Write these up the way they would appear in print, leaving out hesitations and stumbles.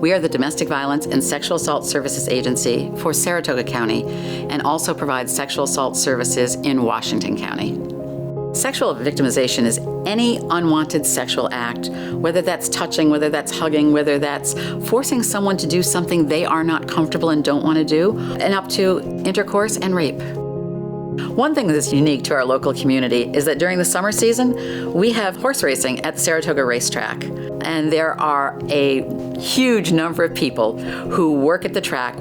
We are the Domestic Violence and Sexual Assault Services Agency for Saratoga County and also provide sexual assault services in Washington County. Sexual victimization is any unwanted sexual act, whether that's touching, whether that's hugging, whether that's forcing someone to do something they are not comfortable and don't want to do, and up to intercourse and rape. One thing that's unique to our local community is that during the summer season, we have horse racing at the Saratoga Racetrack. And there are a huge number of people who work at the track.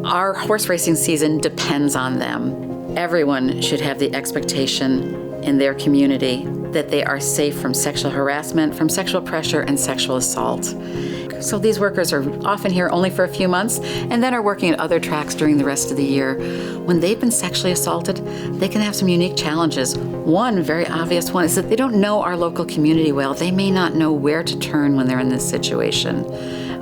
Our horse racing season depends on them. Everyone should have the expectation in their community that they are safe from sexual harassment, from sexual pressure, and sexual assault. So these workers are often here only for a few months and then are working at other tracks during the rest of the year. When they've been sexually assaulted, they can have some unique challenges. One very obvious one is that they don't know our local community well. They may not know where to turn when they're in this situation.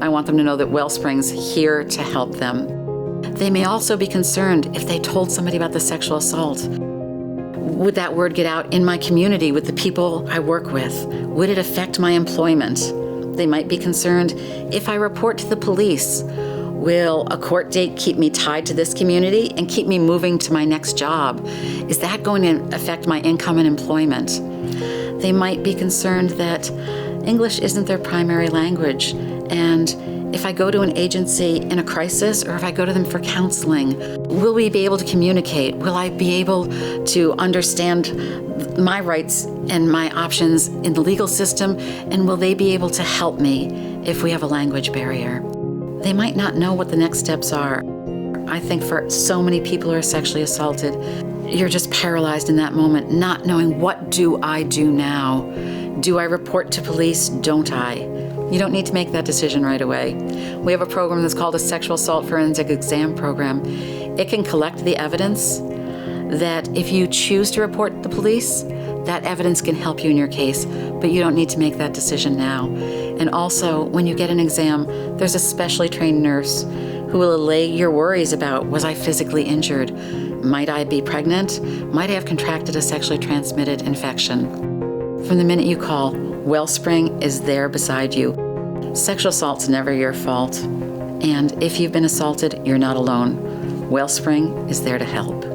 I want them to know that Wellspring's here to help them. They may also be concerned if they told somebody about the sexual assault. Would that word get out in my community with the people I work with? Would it affect my employment? They might be concerned, if I report to the police, will a court date keep me tied to this community and keep me moving to my next job? Is that going to affect my income and employment? They might be concerned that English isn't their primary language, and if I go to an agency in a crisis or if I go to them for counseling, will we be able to communicate? Will I be able to understand my rights and my options in the legal system? And will they be able to help me if we have a language barrier? They might not know what the next steps are. I think for so many people who are sexually assaulted, you're just paralyzed in that moment, not knowing, what do I do now? Do I report to police? Don't I? You don't need to make that decision right away. We have a program that's called a Sexual Assault Forensic Exam Program. It can collect the evidence that if you choose to report to the police, that evidence can help you in your case, but you don't need to make that decision now. And also, when you get an exam, there's a specially trained nurse who will allay your worries about, was I physically injured? Might I be pregnant? Might I have contracted a sexually transmitted infection? From the minute you call, Wellspring is there beside you. Sexual assault's never your fault. And if you've been assaulted, you're not alone. Wellspring is there to help.